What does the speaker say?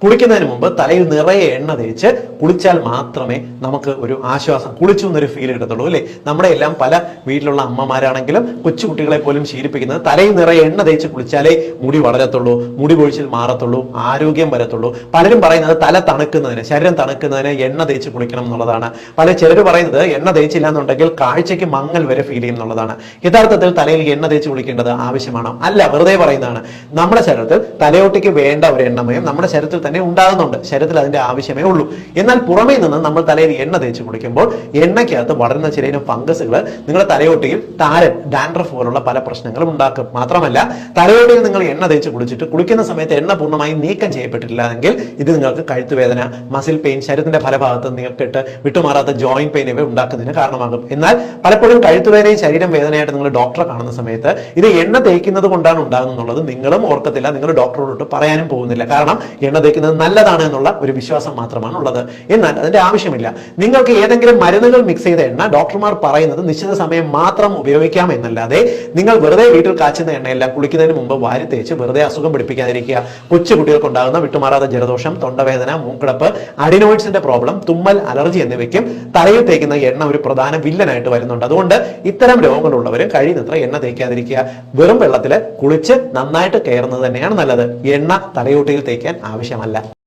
കുളിക്കുന്നതിന് മുമ്പ് തലയിൽ നിറയെ എണ്ണ തേച്ച് കുളിച്ചാൽ മാത്രമേ നമുക്ക് ഒരു ആശ്വാസം, കുളിച്ചു എന്നൊരു ഫീൽ കിട്ടത്തുള്ളൂ അല്ലേ. നമ്മുടെ എല്ലാം പല വീട്ടിലുള്ള അമ്മമാരാണെങ്കിലും കൊച്ചുകുട്ടികളെ പോലും ശീലിപ്പിക്കുന്നത് തലയിൽ നിറയെ എണ്ണ തേച്ച് കുളിച്ചാലേ മുടി വളരത്തുള്ളൂ, മുടി കൊഴിച്ചിൽ മാറത്തുള്ളൂ, ആരോഗ്യം വരത്തുള്ളൂ. പലരും പറയുന്നത് തല തണുക്കുന്നതിന്, ശരീരം തണുക്കുന്നതിന് എണ്ണ തേച്ച് കുളിക്കണം എന്നുള്ളതാണ്. ചിലർ പറയുന്നത് എണ്ണ തേച്ചില്ല എന്നുണ്ടെങ്കിൽ കാഴ്ചയ്ക്ക് മങ്ങൽ വരെ ഫീൽ ചെയ്യും എന്നുള്ളതാണ്. യഥാർത്ഥത്തിൽ തലയിൽ എണ്ണ തേച്ച് കുളിക്കേണ്ടത് ആവശ്യമാണോ? അല്ല, വെറുതെ പറയുന്നതാണ്. നമ്മുടെ ശരീരത്തിൽ തലയോട്ടിക്ക് വേണ്ട ഒരു എണ്ണമയം നമ്മുടെ ശരീരത്തിൽ തന്നെ ഉണ്ടാകുന്നുണ്ട്. ശരീരത്തിൽ അതിന്റെ ആവശ്യമേ ഉള്ളൂ. എന്നാൽ പുറമേ നിന്ന് നമ്മൾ തലയിൽ എണ്ണ തേച്ച് കുളിക്കുമ്പോൾ എണ്ണയ്ക്കകത്ത് വളരുന്ന ചില ഫംഗസുകൾ നിങ്ങളുടെ തലയോട്ടിയിൽ താരൻ, ഡാൻഡ്രഫ് പോലുള്ള പല പ്രശ്നങ്ങളും ഉണ്ടാക്കും. മാത്രമല്ല, തലയോട്ടിയിൽ നിങ്ങൾ എണ്ണ തേച്ച് കുളിച്ചിട്ട് കുളിക്കുന്ന സമയത്ത് എണ്ണ പൂർണ്ണമായി നീക്കം ചെയ്യപ്പെട്ടിട്ടില്ല എങ്കിൽ ഇത് നിങ്ങൾക്ക് കഴുത്തുവേദന, മസിൽ പെയിൻ, ശരീരത്തിന്റെ പല ഭാഗത്ത് നീർക്കെട്ട്, വിട്ടുമാറാത്ത ജോയിന്റ് പെയിൻ ഇവ ഉണ്ടാക്കുന്നതിന് കാരണമാകും. എന്നാൽ പലപ്പോഴും കഴുത്തുവേദനയും ശരീരം വേദനയായിട്ട് നിങ്ങൾ ഡോക്ടറെ കാണുന്ന സമയത്ത് ഇത് എണ്ണ തേക്കുന്നത് കൊണ്ടാണ് ഉണ്ടാകുന്നുള്ളത് നിങ്ങളും ഓർക്കത്തില്ല, നിങ്ങൾ ഡോക്ടറോട് പറയാനും പോകുന്നില്ല. കാരണം എണ്ണ തേക്കുന്നത് നല്ലതാണ് എന്നുള്ള ഒരു വിശ്വാസം മാത്രമാണ് ഉള്ളത്. എന്നാൽ അതിന്റെ ആവശ്യമില്ല. നിങ്ങൾക്ക് ഏതെങ്കിലും മരുന്നുകൾ മിക്സ് ചെയ്ത എണ്ണ ഡോക്ടർമാർ പറയുന്നത് നിശ്ചിത സമയം മാത്രം ഉപയോഗിക്കാം എന്നല്ലാതെ നിങ്ങൾ വെറുതെ വീട്ടിൽ കാച്ചുന്ന എണ്ണയെല്ലാം കുളിക്കുന്നതിന് മുമ്പ് വാരി തേച്ച് വെറുതെ അസുഖം പിടിപ്പിക്കാതിരിക്കുക. കൊച്ചുകുട്ടികൾക്ക് ഉണ്ടാകുന്ന വിട്ടുമാറാത്ത ജലദോഷം, തൊണ്ടവേദന, മൂക്കിടപ്പ്, അഡിനോയിഡ്സിന്റെ പ്രോബ്ലം, തുമ്മൽ, അലർജി എന്നിവയ്ക്കും തലയിൽ തേക്കുന്ന എണ്ണ ഒരു പ്രധാന വില്ലനായിട്ട് വരുന്നുണ്ട്. അതുകൊണ്ട് ഇത്തരം രോഗങ്ങളുള്ളവർ കഴിയുന്നത്ര എണ്ണ തേക്കാതിരിക്കുക. വെറും വെള്ളത്തിൽ കുളിച്ച് നന്നായിട്ട് കയറുന്നത് തന്നെയാണ് നല്ലത്. എണ്ണ തലയോട്ടിയിൽ തേക്കാൻ ആവശ്യമല്ല.